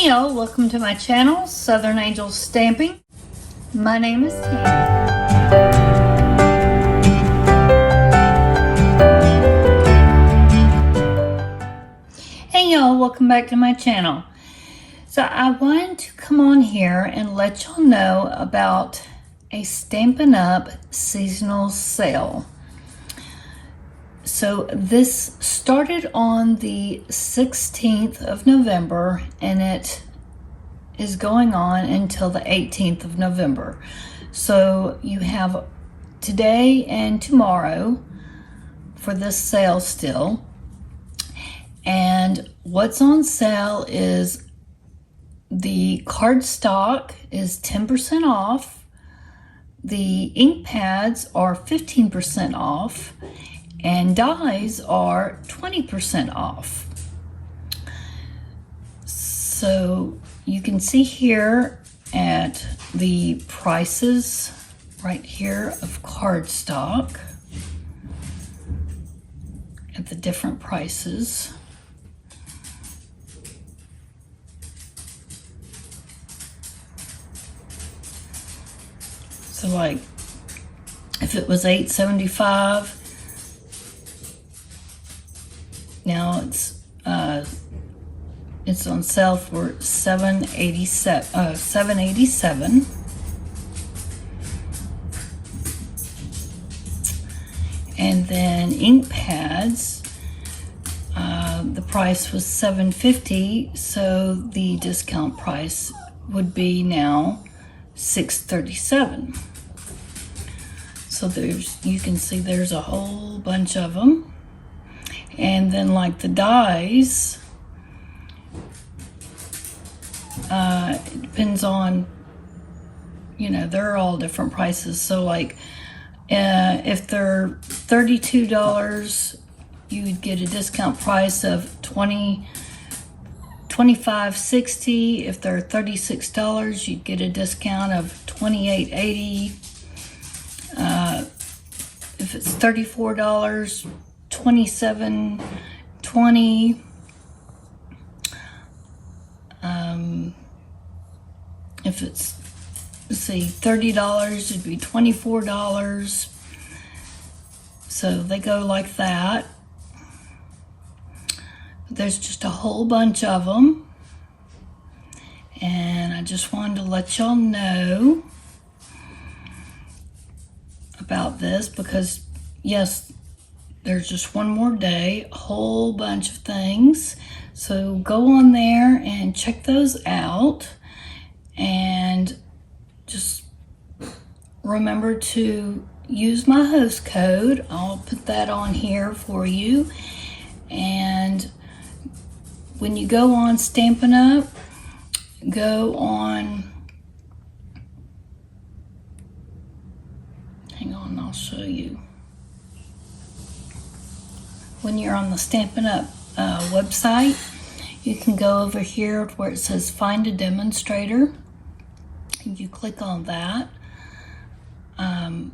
Hey y'all, welcome to my channel, Southern Angel Stamping. My name is Tammy. Hey y'all, welcome back to my channel. So I wanted to come on here and let y'all know about a Stampin' Up seasonal sale. So this started on the 16th of November and it is going on until the 18th of November. So you have today and tomorrow for this sale still. And what's on sale is the cardstock is 10% off. The ink pads are 15% off. And dies are 20% off. So you can see here at the prices right here of cardstock at the different prices. So like if it was $8.75, now it's on sale for $7.87. And then ink pads, the price was $7.50, so the discount price would be now $6.37. So you can see there's a whole bunch of them. And then like the dies, it depends on, they're all different prices. So like if they're $32, you would get a discount price of $25.60. If they're $36, you'd get a discount of $28.80. If it's $34, $27.20. If it's, let's see, $30, it'd be $24. So they go like that. There's just a whole bunch of them. And I just wanted to let y'all know about this because, yes, there's just one more day, a whole bunch of things. So go on there and check those out. And just remember to use my host code. I'll put that on here for you. And when you go on Stampin' Up, go on, hang on, I'll show you. When you're on the Stampin' Up website, you can go over here where it says Find a Demonstrator. You click on that. And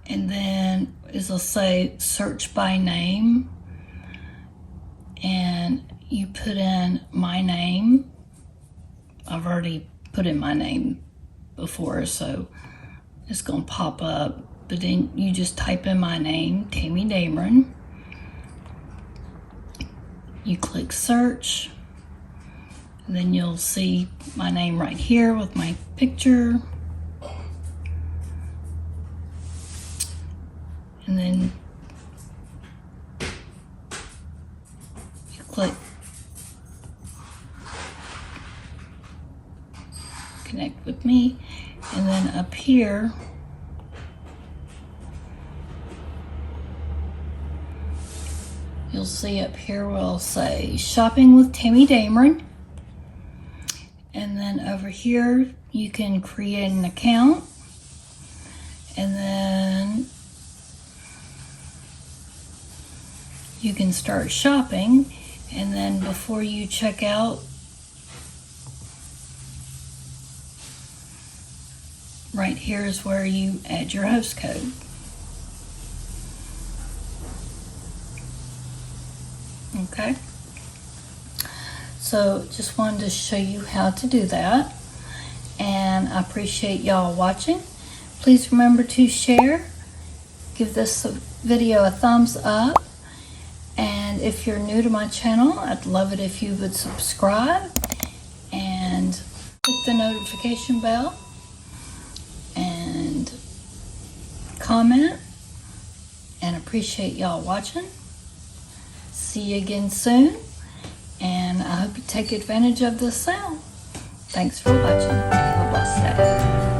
then it'll say search by name. And you put in my name. I've already put in my name before, so it's going to pop up. But then you just type in my name, Tammy Dameron. You click search, and then you'll see my name right here with my picture. And then you click connect with me, and then up here you'll see up here will say Shopping with Tammy Dameron. And then over here you can create an account. And then you can start shopping. And then before you check out, right here is where you add your host code. Okay. So just wanted to show you how to do that. And I appreciate y'all watching. Please remember to share. Give this video a thumbs up. And if you're new to my channel, I'd love it if you would subscribe and hit the notification bell and comment. And appreciate y'all watching. See you again soon. And I hope you take advantage of this sale. Thanks for watching. Have a blessed day.